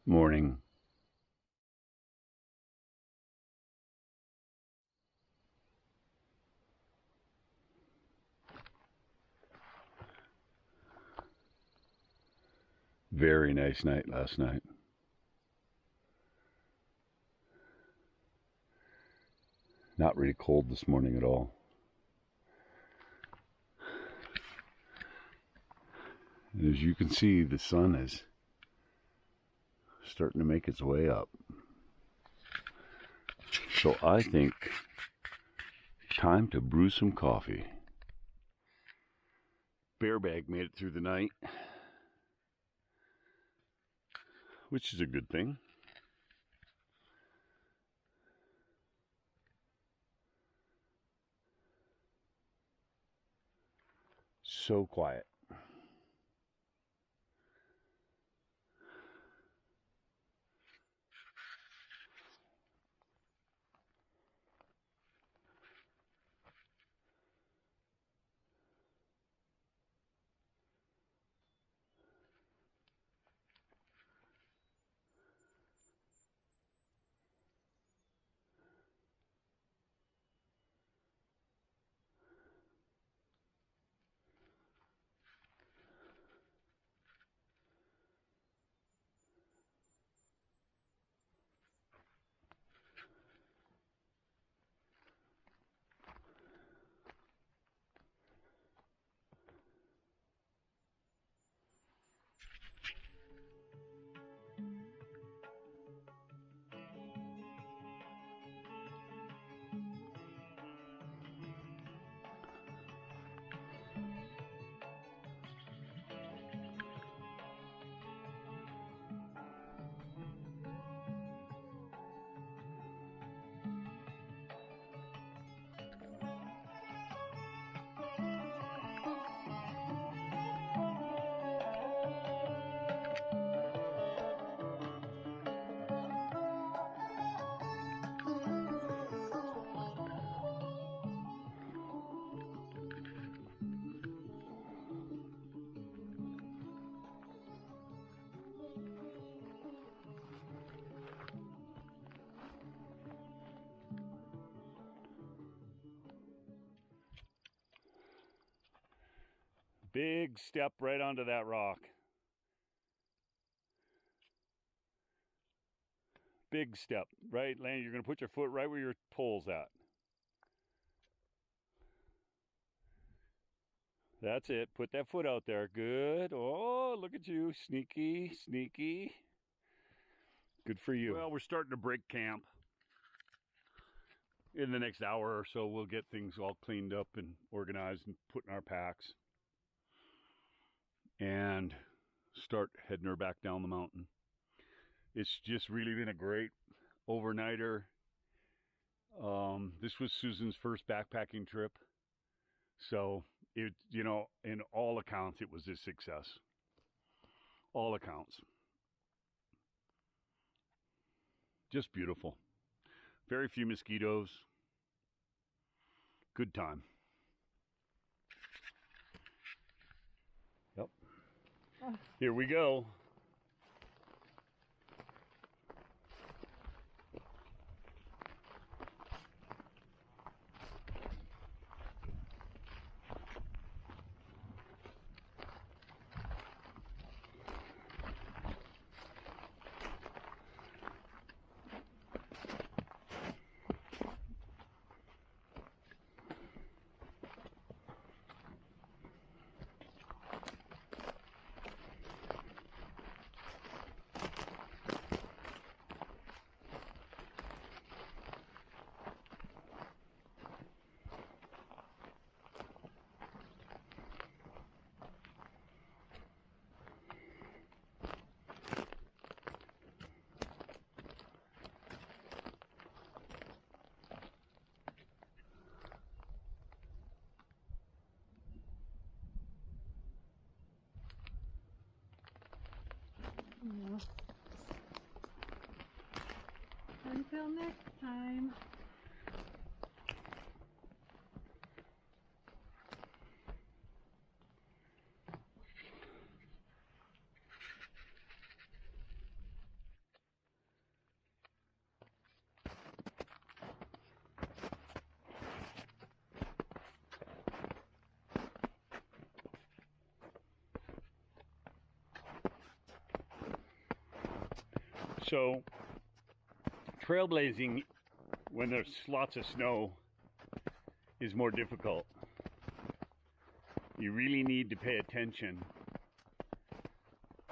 Morning. Very nice night last night. Not really cold this morning at all. And as you can see, the sun is starting to make its way up. So I think time to brew some coffee. Bear Bag made it through the night, which is a good thing. So quiet. Big step right onto that rock. Big step, right? You're going to put your foot right where your pole's at. That's it. Put that foot out there. Good. Oh, look at you. Sneaky, sneaky. Good for you. Well, we're starting to break camp. In the next hour or so, we'll get things all cleaned up and organized and put in our packs. And start heading her back down the mountain. It's just really been a great overnighter. This was Susan's first backpacking trip. So it, in all accounts, it was a success. All accounts. Just beautiful. Very few mosquitoes. Good time. Yep. Here we go. Yeah. Until next time. So trailblazing when there's lots of snow is more difficult. You really need to pay attention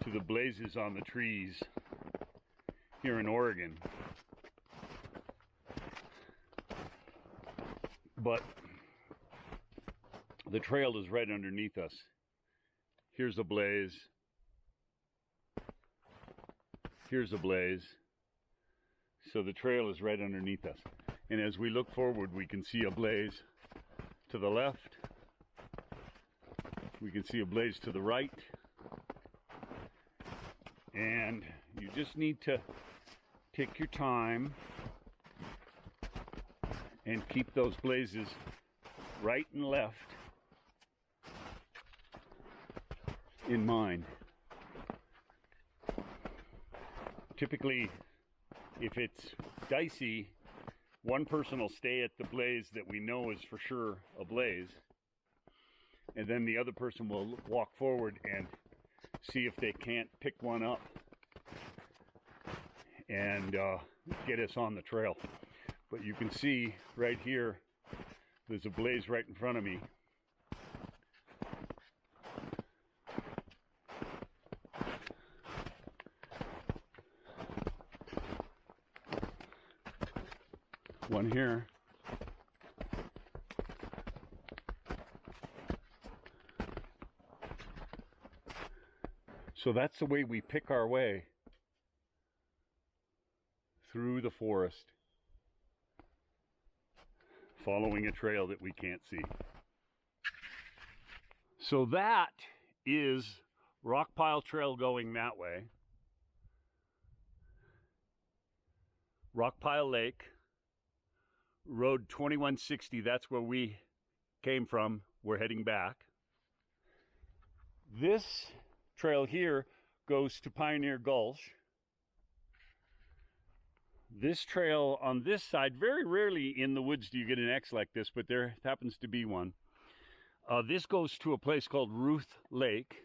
to the blazes on the trees here in Oregon. But the trail is right underneath us. Here's a blaze. Here's a blaze. So the trail is right underneath us. And as we look forward, we can see a blaze to the left. We can see a blaze to the right. And you just need to take your time and keep those blazes right and left in mind. Typically, if it's dicey, one person will stay at the blaze that we know is for sure a blaze, and then the other person will walk forward and see if they can't pick one up and get us on the trail. But you can see right here, there's a blaze right in front of me. One here. So that's the way we pick our way through the forest, following a trail that we can't see. So that is Rockpile Trail going that way. Rockpile Lake, Road 2160, that's where we came from. We're heading back. This trail here goes to Pioneer Gulch. This trail on this side, very rarely in the woods do you get an X like this, but there happens to be one. This goes to a place called Ruth Lake.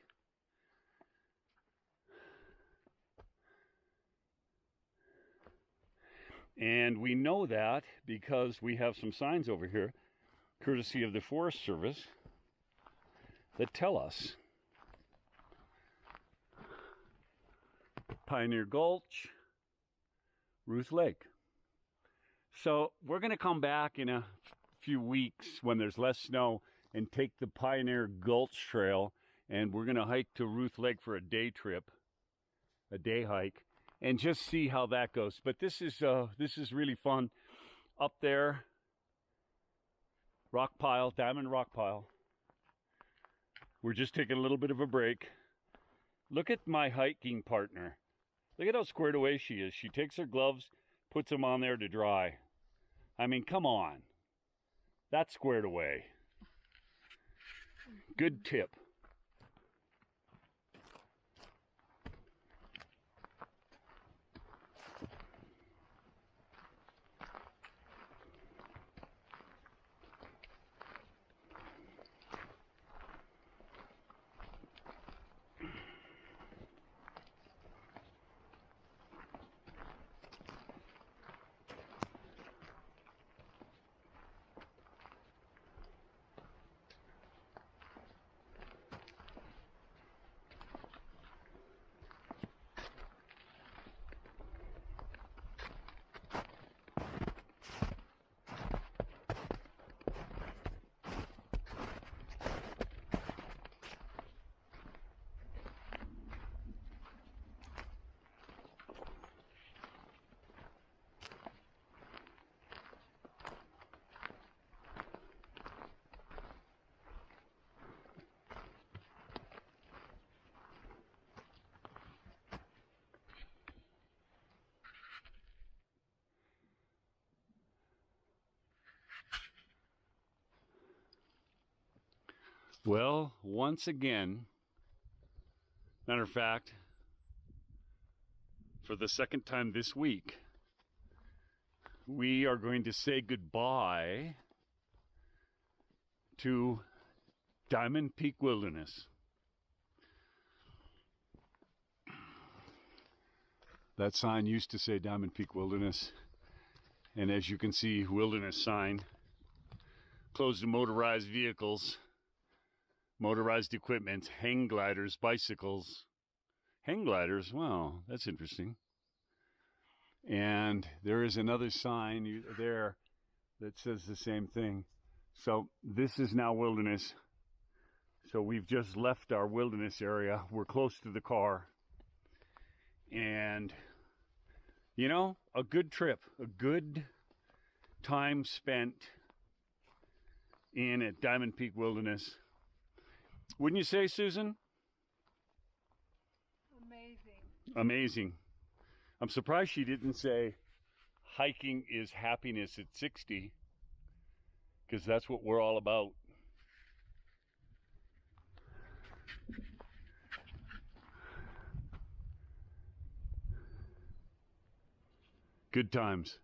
And we know that because we have some signs over here, courtesy of the Forest Service, that tell us. Pioneer Gulch, Ruth Lake. So we're going to come back in a few weeks when there's less snow and take the Pioneer Gulch Trail, and we're going to hike to Ruth Lake for a day trip, a day hike, and just see how that goes. But this is really fun. Up there, Rockpile, Diamond Rockpile. We're just taking a little bit of a break. Look at my hiking partner. Look at how squared away she is. She takes her gloves, puts them on there to dry. I mean, come on. That's squared away. Good tip. Well, once again, matter of fact, for the second time this week, we are going to say goodbye to Diamond Peak Wilderness. That sign used to say Diamond Peak Wilderness. And as you can see, wilderness sign. Closed to motorized vehicles, motorized equipment, hang gliders, bicycles. Hang gliders, wow, that's interesting. And there is another sign there that says the same thing. So this is now wilderness. So we've just left our wilderness area. We're close to the car. And, you know, a good trip, a good time spent in at Diamond Peak Wilderness. Wouldn't you say, Susan? Amazing. Amazing. I'm surprised she didn't say hiking is happiness at 60, because that's what we're all about. Good times.